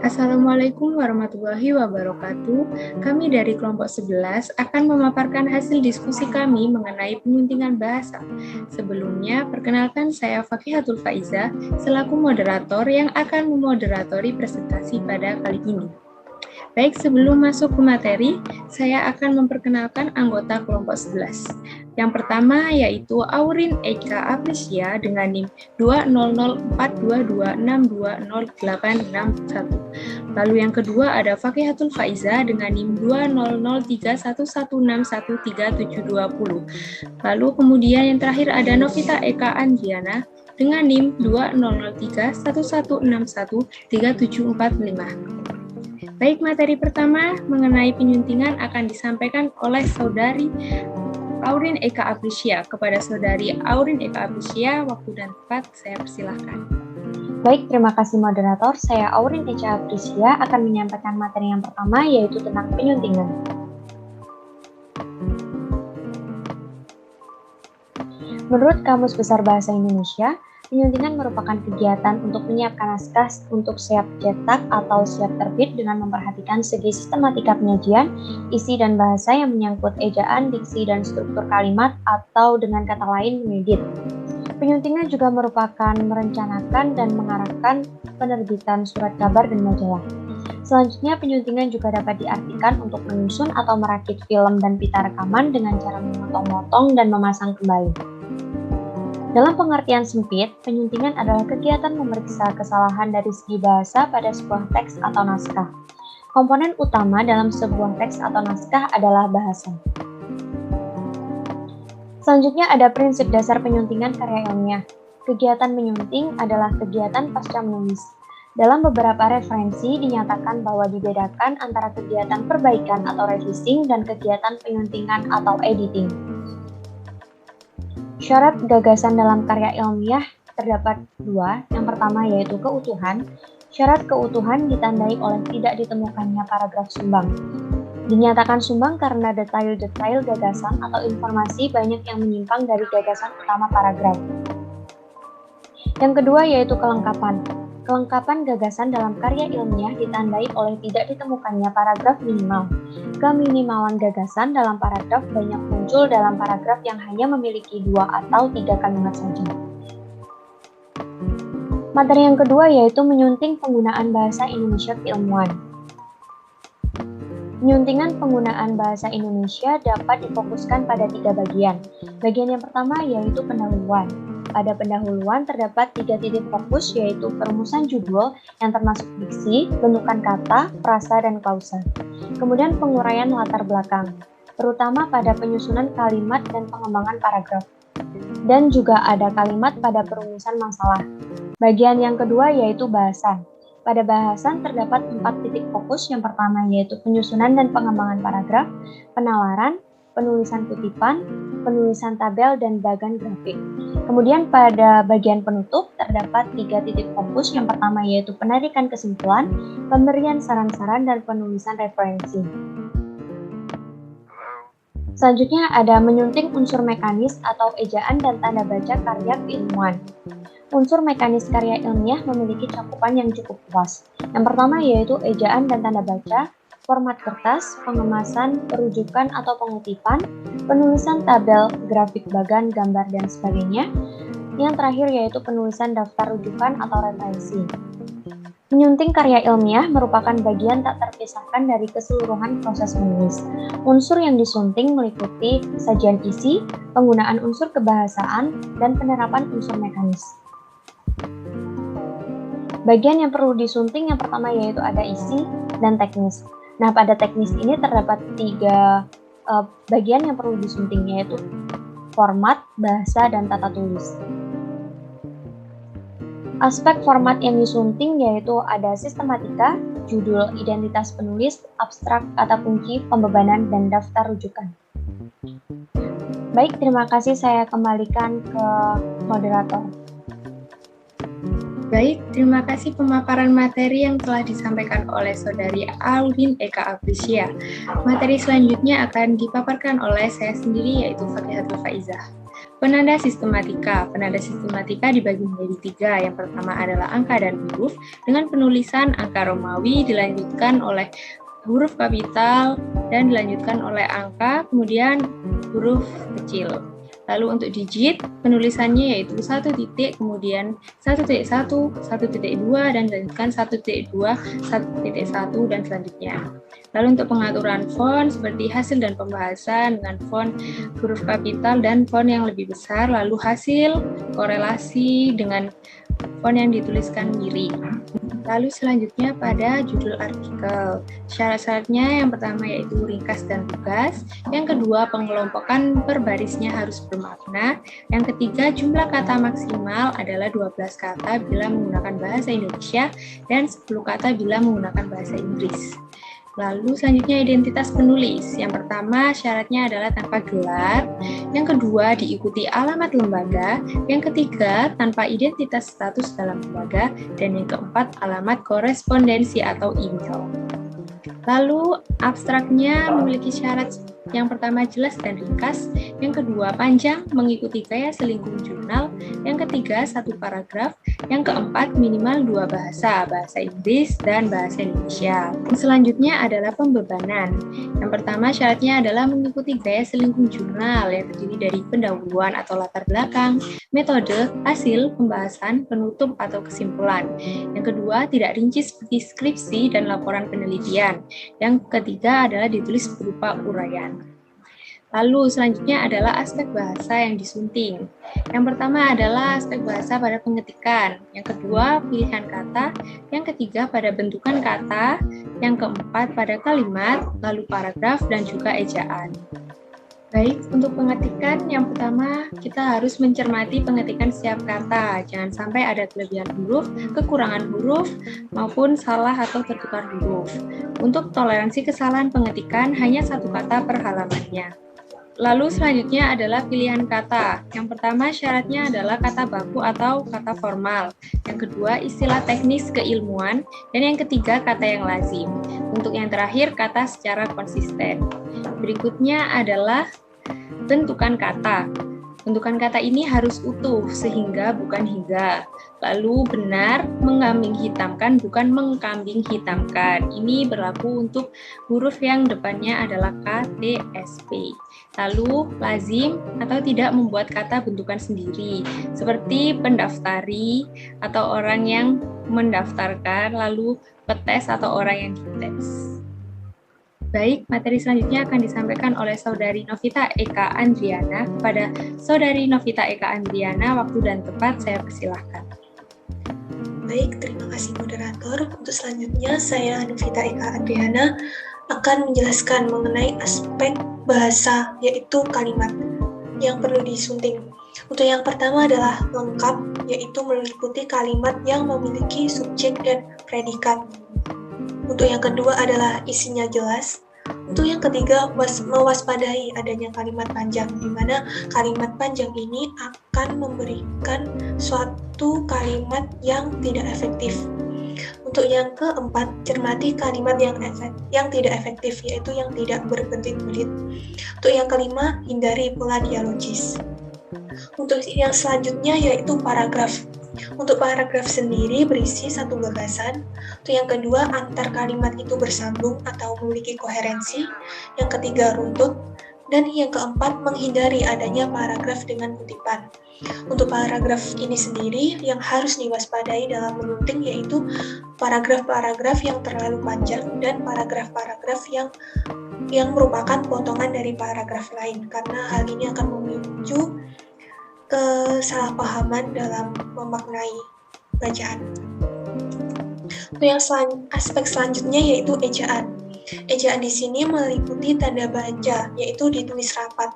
Assalamualaikum warahmatullahi wabarakatuh. Kami dari kelompok 11 akan memaparkan hasil diskusi kami mengenai penyuntingan bahasa. Sebelumnya, perkenalkan saya Fakihatul Faiza selaku moderator yang akan memoderatori presentasi pada kali ini. Baik, sebelum masuk ke materi, saya akan memperkenalkan anggota kelompok 11. Yang pertama yaitu Aurin Eka Aprisia dengan NIM 2004226200861. Lalu yang kedua ada Fakihatul Faiza dengan NIM 2003116137720. Lalu kemudian yang terakhir ada Novita Eka Andiana dengan NIM 2003116137745. Baik, materi pertama mengenai penyuntingan akan disampaikan oleh Saudari Aurin Eka Aprisia. Kepada Saudari Aurin Eka Aprisia, waktu dan tempat saya persilahkan. Baik, terima kasih moderator. Saya Aurin Eka Aprisia akan menyampaikan materi yang pertama, yaitu tentang penyuntingan. Menurut Kamus Besar Bahasa Indonesia, penyuntingan merupakan kegiatan untuk menyiapkan naskah untuk siap cetak atau siap terbit dengan memperhatikan segi sistematika penyajian, isi dan bahasa yang menyangkut ejaan, diksi, dan struktur kalimat, atau dengan kata lain mengedit. Penyuntingan juga merupakan merencanakan dan mengarahkan penerbitan surat kabar dan majalah. Selanjutnya, penyuntingan juga dapat diartikan untuk menyusun atau merakit film dan pita rekaman dengan cara memotong-motong dan memasang kembali. Dalam pengertian sempit, penyuntingan adalah kegiatan memeriksa kesalahan dari segi bahasa pada sebuah teks atau naskah. Komponen utama dalam sebuah teks atau naskah adalah bahasa. Selanjutnya ada prinsip dasar penyuntingan karya ilmiah. Kegiatan menyunting adalah kegiatan pasca menulis. Dalam beberapa referensi dinyatakan bahwa dibedakan antara kegiatan perbaikan atau revising dan kegiatan penyuntingan atau editing. Syarat gagasan dalam karya ilmiah terdapat dua. Yang pertama yaitu keutuhan. Syarat keutuhan ditandai oleh tidak ditemukannya paragraf sumbang. Dinyatakan sumbang karena detail-detail gagasan atau informasi banyak yang menyimpang dari gagasan utama paragraf. Yang kedua yaitu kelengkapan. Kelengkapan gagasan dalam karya ilmiah ditandai oleh tidak ditemukannya paragraf minimal. Keminimalan gagasan dalam paragraf banyak muncul dalam paragraf yang hanya memiliki 2 atau 3 kalimat saja. Materi yang kedua yaitu menyunting penggunaan bahasa Indonesia keilmuan. Penyuntingan penggunaan bahasa Indonesia dapat difokuskan pada 3 bagian. Bagian yang pertama yaitu pendahuluan. Pada pendahuluan terdapat 3 titik fokus yaitu perumusan judul yang termasuk diksi, bentukan kata, frasa, dan klausa. Kemudian penguraian latar belakang, terutama pada penyusunan kalimat dan pengembangan paragraf. Dan juga ada kalimat pada perumusan masalah. Bagian yang kedua yaitu bahasan. Pada bahasan terdapat 4 titik fokus. Yang pertama yaitu penyusunan dan pengembangan paragraf, penalaran, penulisan kutipan, penulisan tabel, dan bagan grafik. Kemudian pada bagian penutup terdapat 3 titik fokus. Yang pertama yaitu penarikan kesimpulan, pemberian saran-saran, dan penulisan referensi. Selanjutnya ada menyunting unsur mekanis atau ejaan dan tanda baca karya keilmuan. Unsur mekanis karya ilmiah memiliki cakupan yang cukup luas. Yang pertama yaitu ejaan dan tanda baca, format kertas, pengemasan, perujukan atau pengutipan, penulisan tabel, grafik bagan, gambar, dan sebagainya. Yang terakhir yaitu penulisan daftar rujukan atau referensi. Menyunting karya ilmiah merupakan bagian tak terpisahkan dari keseluruhan proses menulis. Unsur yang disunting meliputi sajian isi, penggunaan unsur kebahasaan, dan penerapan unsur mekanis. Bagian yang perlu disunting yang pertama yaitu ada isi dan teknis. Nah, pada teknis ini terdapat 3 bagian yang perlu disunting, yaitu format, bahasa, dan tata tulis. Aspek format yang disunting yaitu ada sistematika, judul, identitas penulis, abstrak, kata kunci, pembebanan, dan daftar rujukan. Baik, terima kasih, saya kembalikan ke moderator. Baik, terima kasih pemaparan materi yang telah disampaikan oleh Saudari Aurin Eka Aprisia. Materi selanjutnya akan dipaparkan oleh saya sendiri yaitu Fakihatul Faiza. Penanda sistematika. Penanda sistematika dibagi menjadi 3. Yang pertama adalah angka dan huruf, dengan penulisan angka Romawi dilanjutkan oleh huruf kapital dan dilanjutkan oleh angka, kemudian huruf kecil. Lalu untuk digit, penulisannya yaitu 1 titik, kemudian 1.1, 1.2, dan dilanjutkan 1.2, 1.1, dan selanjutnya. Lalu untuk pengaturan font, seperti hasil dan pembahasan dengan font huruf kapital dan font yang lebih besar, lalu hasil korelasi dengan font yang dituliskan miring. Lalu selanjutnya pada judul artikel. Syarat-syaratnya yang pertama yaitu ringkas dan lugas. Yang kedua, pengelompokan per barisnya harus bermakna. Yang ketiga, jumlah kata maksimal adalah 12 kata bila menggunakan bahasa Indonesia dan 10 kata bila menggunakan bahasa Inggris. Lalu selanjutnya identitas penulis. Yang pertama syaratnya adalah tanpa gelar. Yang kedua diikuti alamat lembaga. Yang ketiga tanpa identitas status dalam lembaga. Dan yang keempat alamat korespondensi atau email. Lalu abstraknya memiliki syarat yang pertama jelas dan ringkas, yang kedua panjang mengikuti gaya selingkuh jurnal, yang ketiga 1 paragraf, yang keempat minimal 2 bahasa, bahasa Inggris dan bahasa Indonesia. Selanjutnya adalah pembebanan. Yang pertama syaratnya adalah mengikuti gaya selingkuh jurnal yang terdiri dari pendahuluan atau latar belakang, metode, hasil, pembahasan, penutup atau kesimpulan. Yang kedua tidak rinci seperti skripsi dan laporan penelitian. Yang ketiga adalah ditulis berupa uraian. Lalu selanjutnya adalah aspek bahasa yang disunting. Yang pertama adalah aspek bahasa pada pengetikan. Yang kedua pilihan kata. Yang ketiga pada bentukan kata. Yang keempat pada kalimat, lalu paragraf dan juga ejaan. Baik, untuk pengetikan yang pertama kita harus mencermati pengetikan setiap kata. Jangan sampai ada kelebihan huruf, kekurangan huruf, maupun salah atau tertukar huruf. Untuk toleransi kesalahan pengetikan hanya 1 kata per halamannya. Lalu selanjutnya adalah pilihan kata. Yang pertama syaratnya adalah kata baku atau kata formal. Yang kedua istilah teknis keilmuan. Dan yang ketiga kata yang lazim. Untuk yang terakhir kata secara konsisten. Berikutnya adalah bentukan kata. Bentukan kata ini harus utuh sehingga bukan hingga. Lalu benar mengambing hitamkan bukan mengkambing hitamkan. Ini berlaku untuk huruf yang depannya adalah K, T, S, P. Lalu lazim atau tidak membuat kata bentukan sendiri seperti pendaftari atau orang yang mendaftarkan, lalu petes atau orang yang dites. Baik, materi selanjutnya akan disampaikan oleh Saudari Novita Eka Andriana. Kepada Saudari Novita Eka Andriana, waktu dan tempat saya persilahkan. Baik, terima kasih moderator. Untuk selanjutnya, saya Novita Eka Andriana akan menjelaskan mengenai aspek bahasa, yaitu kalimat yang perlu disunting. Untuk yang pertama adalah lengkap, yaitu meliputi kalimat yang memiliki subjek dan predikat. Untuk yang kedua adalah isinya jelas. Untuk yang ketiga, mewaspadai adanya kalimat panjang, di mana kalimat panjang ini akan memberikan suatu kalimat yang tidak efektif. Untuk yang keempat, cermati kalimat yang tidak efektif, yaitu yang tidak berbelit-belit. Untuk yang kelima, hindari pola dialogis. Untuk yang selanjutnya yaitu paragraf. Untuk paragraf sendiri berisi 1 gagasan. Untuk yang kedua, antar kalimat itu bersambung atau memiliki koherensi. Yang ketiga, runtut. Dan yang keempat, menghindari adanya paragraf dengan kutipan. Untuk paragraf ini sendiri yang harus diwaspadai dalam menyunting yaitu paragraf-paragraf yang terlalu panjang dan paragraf-paragraf yang merupakan potongan dari paragraf lain, karena hal ini akan memicu kesalahpahaman dalam memaknai bacaan. Yang aspek selanjutnya yaitu ejaan. Ejaan di sini meliputi tanda baca, yaitu ditulis rapat,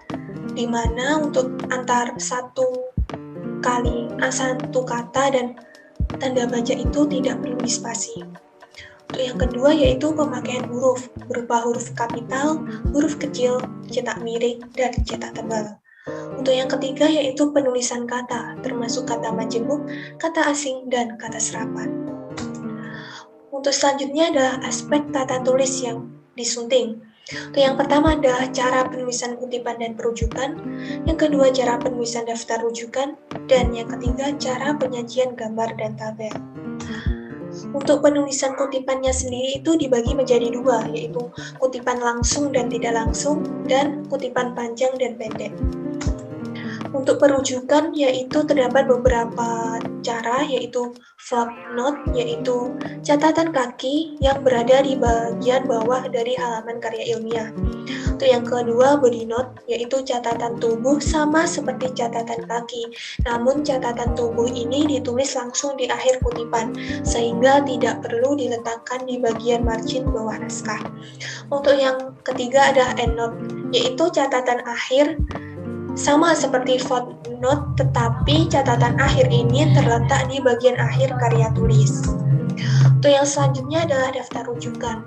di mana untuk antar satu kata dan tanda baca itu tidak perlu dispasi. Untuk yang kedua yaitu pemakaian huruf, berupa huruf kapital, huruf kecil, cetak miring, dan cetak tebal. Untuk yang ketiga yaitu penulisan kata, termasuk kata majemuk, kata asing, dan kata serapan. Untuk selanjutnya adalah aspek tata tulis yang disunting. Untuk yang pertama adalah cara penulisan kutipan dan perujukan, yang kedua cara penulisan daftar rujukan, dan yang ketiga cara penyajian gambar dan tabel. Untuk penulisan kutipannya sendiri itu dibagi menjadi dua, yaitu kutipan langsung dan tidak langsung, dan kutipan panjang dan pendek. Untuk perujukan yaitu terdapat beberapa cara, yaitu footnote, yaitu catatan kaki yang berada di bagian bawah dari halaman karya ilmiah. Untuk yang kedua, body note, yaitu catatan tubuh sama seperti catatan kaki, namun catatan tubuh ini ditulis langsung di akhir kutipan, sehingga tidak perlu diletakkan di bagian margin bawah naskah. Untuk yang ketiga ada endnote, yaitu catatan akhir sama seperti footnote, tetapi catatan akhir ini terletak di bagian akhir karya tulis. Untuk yang selanjutnya adalah daftar rujukan.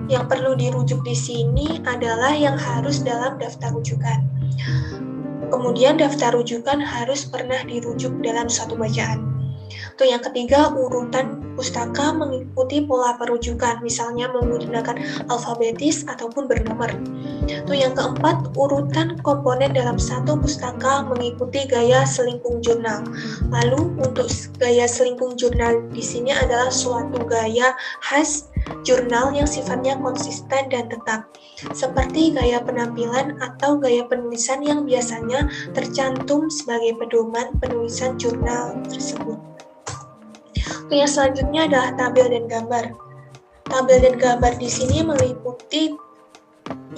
Yang perlu dirujuk di sini adalah yang harus dalam daftar rujukan. Kemudian daftar rujukan harus pernah dirujuk dalam suatu bacaan. Untuk yang ketiga, urutan pustaka mengikuti pola perujukan, misalnya menggunakan alfabetis ataupun bernomor. Untuk yang keempat, urutan komponen dalam satu pustaka mengikuti gaya selingkung jurnal. Lalu untuk gaya selingkung jurnal di sini adalah suatu gaya khas jurnal yang sifatnya konsisten dan tetap, seperti gaya penampilan atau gaya penulisan yang biasanya tercantum sebagai pedoman penulisan jurnal tersebut. Yang selanjutnya adalah tabel dan gambar. Tabel dan gambar di sini meliputi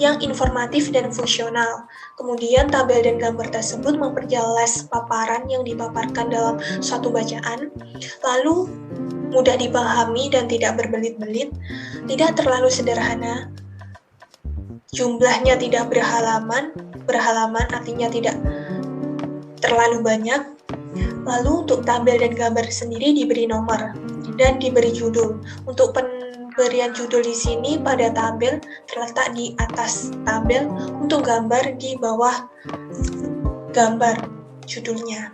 yang informatif dan fungsional. Kemudian tabel dan gambar tersebut memperjelas paparan yang dipaparkan dalam suatu bacaan, lalu mudah dipahami dan tidak berbelit-belit, tidak terlalu sederhana, jumlahnya tidak berhalaman artinya tidak terlalu banyak. Lalu untuk tabel dan gambar sendiri diberi nomor dan diberi judul. Untuk pemberian judul di sini pada tabel terletak di atas tabel, untuk gambar di bawah gambar judulnya.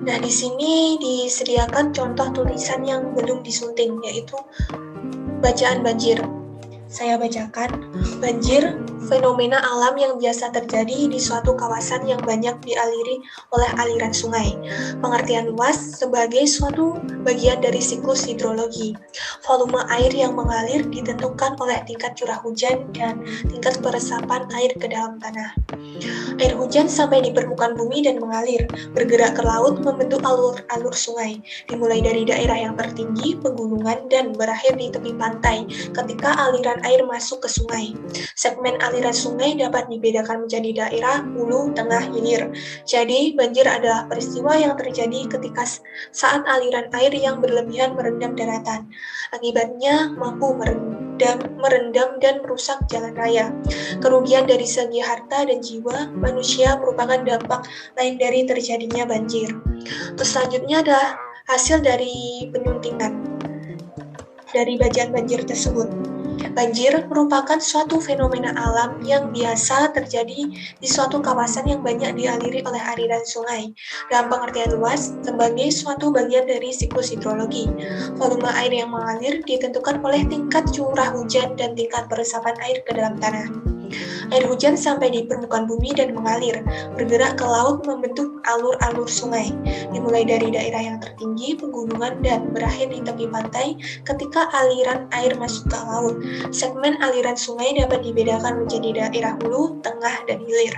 Nah, di sini disediakan contoh tulisan yang belum disunting, yaitu bacaan banjir. Saya bacakan, banjir, fenomena alam yang biasa terjadi di suatu kawasan yang banyak dialiri oleh aliran sungai. Pengertian luas sebagai suatu bagian dari siklus hidrologi. Volume air yang mengalir ditentukan oleh tingkat curah hujan dan tingkat peresapan air ke dalam tanah. Air hujan sampai di permukaan bumi dan mengalir, bergerak ke laut membentuk alur-alur sungai, dimulai dari daerah yang tertinggi, pegunungan, dan berakhir di tepi pantai ketika aliran air masuk ke sungai. Segmen aliran sungai dapat dibedakan menjadi daerah, hulu, tengah, hilir. Jadi, banjir adalah peristiwa yang terjadi ketika saat aliran air yang berlebihan merendam daratan. Akibatnya mampu merendam dan merusak jalan raya. Kerugian dari segi harta dan jiwa manusia merupakan dampak lain dari terjadinya banjir. Terus selanjutnya adalah hasil dari penyuntingan dari bacaan banjir tersebut. Banjir merupakan suatu fenomena alam yang biasa terjadi di suatu kawasan yang banyak dialiri oleh aliran sungai. Dalam pengertian luas, sebagai suatu bagian dari siklus hidrologi. Volume air yang mengalir ditentukan oleh tingkat curah hujan dan tingkat peresapan air ke dalam tanah. Air hujan sampai di permukaan bumi dan mengalir, bergerak ke laut membentuk alur-alur sungai, dimulai dari daerah yang tertinggi, pegunungan, dan berakhir di tepi pantai ketika aliran air masuk ke laut. Segmen aliran sungai dapat dibedakan menjadi daerah hulu, tengah, dan hilir.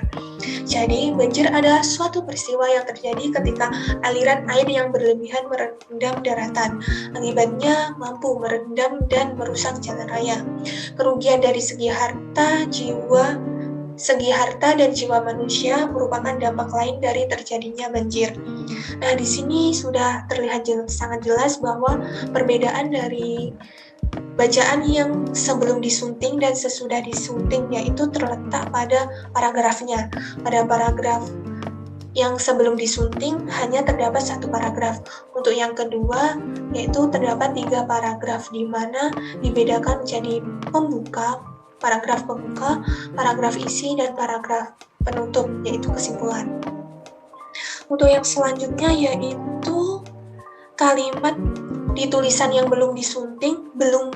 Jadi, banjir adalah suatu peristiwa yang terjadi ketika aliran air yang berlebihan merendam daratan. Akibatnya mampu merendam dan merusak jalan raya. Kerugian dari segi harta dan jiwa manusia merupakan dampak lain dari terjadinya banjir. Nah, di sini sudah terlihat sangat jelas bahwa perbedaan dari bacaan yang sebelum disunting dan sesudah disunting yaitu terletak pada paragrafnya. Pada paragraf yang sebelum disunting hanya terdapat satu paragraf. Untuk yang kedua yaitu terdapat 3 paragraf, di mana dibedakan menjadi pembuka, paragraf pembuka, paragraf isi, dan paragraf penutup, yaitu kesimpulan. Untuk yang selanjutnya yaitu kalimat di tulisan yang belum disunting belum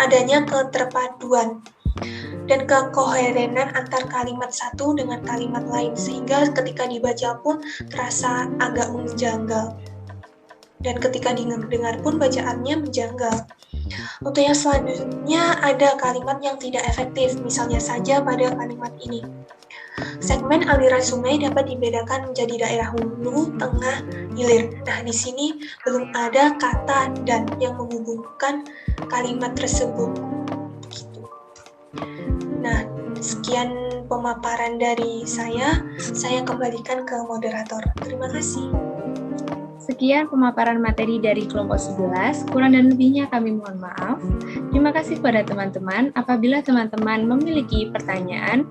adanya keterpaduan dan kekoherenan antar kalimat satu dengan kalimat lain, sehingga ketika dibaca pun terasa agak menjanggal. Dan ketika didengar pun bacaannya menjanggal. Untuk yang selanjutnya ada kalimat yang tidak efektif, misalnya saja pada kalimat ini. Segmen aliran sungai dapat dibedakan menjadi daerah hulu, tengah, hilir. Nah, di sini belum ada kata dan yang menghubungkan kalimat tersebut. Gitu. Nah, sekian pemaparan dari saya kembalikan ke moderator. Terima kasih. Sekian pemaparan materi dari kelompok 11, kurang dan lebihnya kami mohon maaf. Terima kasih kepada teman-teman. Apabila teman-teman memiliki pertanyaan,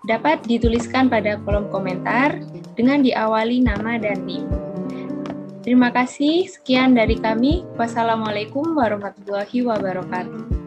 dapat dituliskan pada kolom komentar dengan diawali nama dan NIM. Terima kasih, sekian dari kami. Wassalamualaikum warahmatullahi wabarakatuh.